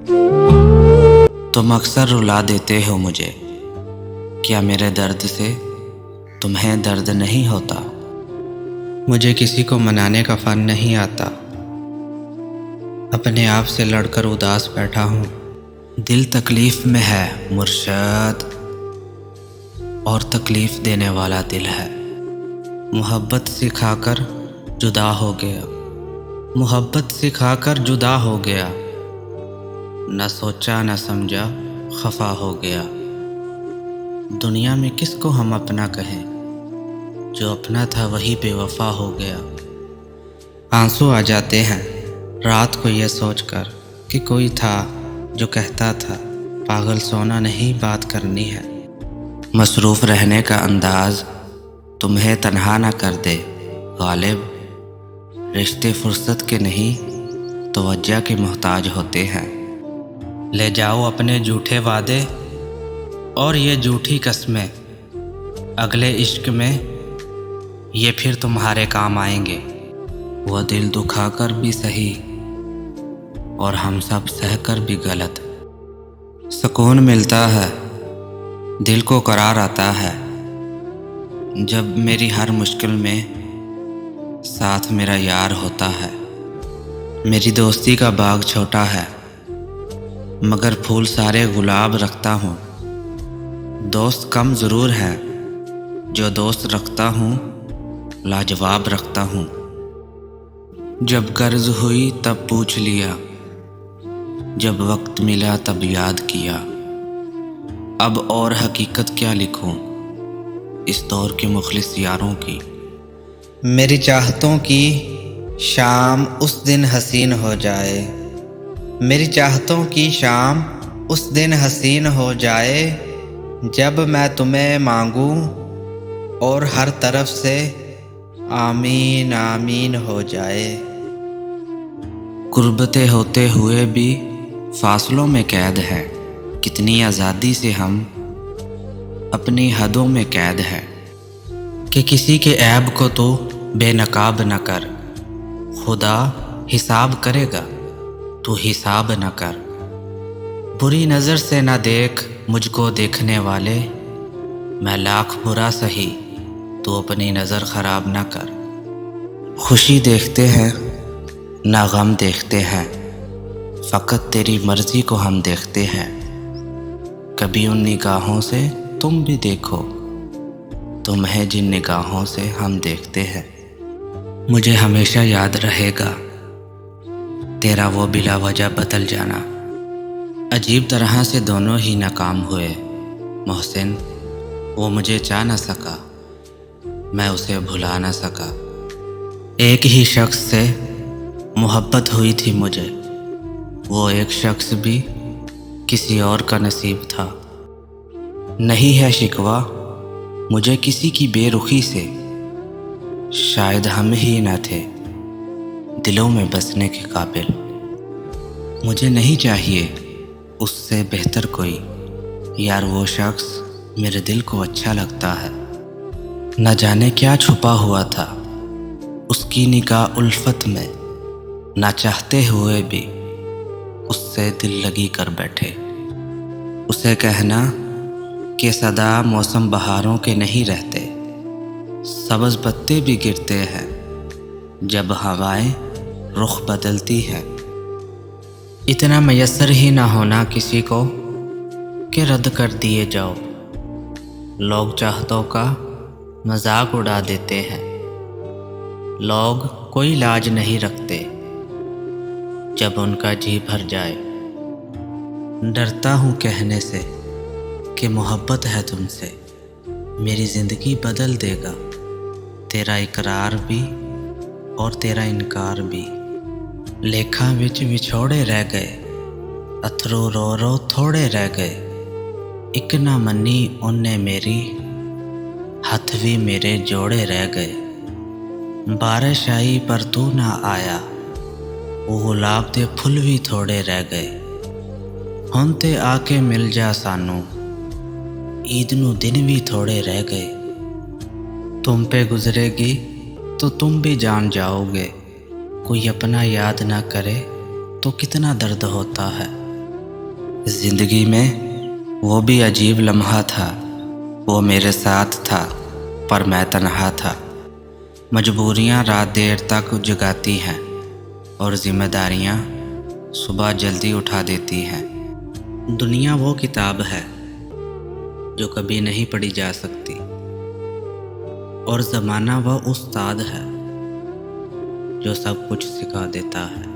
तुम अक्सर रुला देते हो मुझे, क्या मेरे दर्द से तुम्हें दर्द नहीं होता? मुझे किसी को मनाने का फन नहीं आता, अपने आप से लड़कर उदास बैठा हूँ। दिल तकलीफ में है मुर्शद, और तकलीफ देने वाला दिल है। मोहब्बत सिखाकर जुदा हो गया, मोहब्बत सिखाकर जुदा हो गया। न सोचा न समझा खफा हो गया। दुनिया में किसको हम अपना कहें, जो अपना था वही बेवफा हो गया। आंसू आ जाते हैं रात को ये सोचकर कि कोई था जो कहता था पागल सोना नहीं बात करनी है। मसरूफ़ रहने का अंदाज तुम्हें तन्हा ना कर दे गालिब। रिश्ते फुर्सत के नहीं तवज्जो के मोहताज होते हैं। ले जाओ अपने झूठे वादे और ये झूठी कस्में, अगले इश्क में ये फिर तुम्हारे काम आएंगे। वह दिल दुखाकर भी सही और हम सब सहकर भी गलत। सुकून मिलता है, दिल को करार आता है, जब मेरी हर मुश्किल में साथ मेरा यार होता है। मेरी दोस्ती का बाग छोटा है, मगर फूल सारे गुलाब रखता हूँ। दोस्त कम ज़रूर हैं, जो दोस्त रखता हूँ लाजवाब रखता हूँ। जब कर्ज हुई तब पूछ लिया, जब वक्त मिला तब याद किया। अब और हकीकत क्या लिखूं इस दौर के मुखलिस यारों की। मेरी चाहतों की शाम उस दिन हसीन हो जाए, मेरी चाहतों की शाम उस दिन हसीन हो जाए, जब मैं तुम्हें मांगूं और हर तरफ से आमीन आमीन हो जाए। गुर्बतें होते हुए भी फासलों में कैद है, कितनी आज़ादी से हम अपनी हदों में कैद है। कि किसी के ऐब को तो बेनकाब न कर, खुदा हिसाब करेगा तू हिसाब न कर। बुरी नज़र से न देख मुझको देखने वाले, मैं लाख बुरा सही तू अपनी नज़र ख़राब न कर। खुशी देखते हैं ना गम देखते हैं, फ़कत तेरी मर्ज़ी को हम देखते हैं। कभी उन निगाहों से तुम भी देखो, तुम्हें जिन निगाहों से हम देखते हैं। मुझे हमेशा याद रहेगा तेरा वो बिला वजह बदल जाना। अजीब तरह से दोनों ही नाकाम हुए। मोहसिन वो मुझे चाह न सका, मैं उसे भुला न सका। एक ही शख्स से मोहब्बत हुई थी मुझे, वो एक शख्स भी किसी और का नसीब था। नहीं है शिकवा मुझे किसी की बेरुखी से, शायद हम ही न थे दिलों में बसने के काबिल। मुझे नहीं चाहिए उससे बेहतर कोई, यार वो शख्स मेरे दिल को अच्छा लगता है। न जाने क्या छुपा हुआ था उसकी निगाह उल्फत में, ना चाहते हुए भी उससे दिल लगी कर बैठे। उसे कहना कि सदा मौसम बहारों के नहीं रहते, सब्ज़ पत्ते भी गिरते हैं जब हवाएं रुख बदलती हैं। इतना मयस्सर ही ना होना किसी को कि रद्द कर दिए जाओ। लोग चाहतों का मजाक उड़ा देते हैं, लोग कोई लाज नहीं रखते जब उनका जी भर जाए। डरता हूँ कहने से कि मोहब्बत है तुमसे, मेरी ज़िंदगी बदल देगा तेरा इकरार भी और तेरा इनकार भी। लेखा विच विछोड़े रह गए, अथरू रो रो थोड़े रह गए। एक ना मनी उनने मेरी, हथ भी मेरे जोड़े रह गए। बारिश आई पर तू ना आया, वो गुलाब दे फुल भी थोड़े रह गए। हुण ते आके मिल जा सानू, ईद नू दिन भी थोड़े रह गए। तुम पे गुजरेगी तो तुम भी जान जाओगे, कोई अपना याद ना करे तो कितना दर्द होता है। जिंदगी में वो भी अजीब लम्हा था, वो मेरे साथ था पर मैं तन्हा था। मजबूरियाँ रात देर तक जगाती हैं और जिम्मेदारियाँ सुबह जल्दी उठा देती हैं। दुनिया वो किताब है जो कभी नहीं पढ़ी जा सकती, और ज़माना वह उस्ताद है जो सब कुछ सिखा देता है।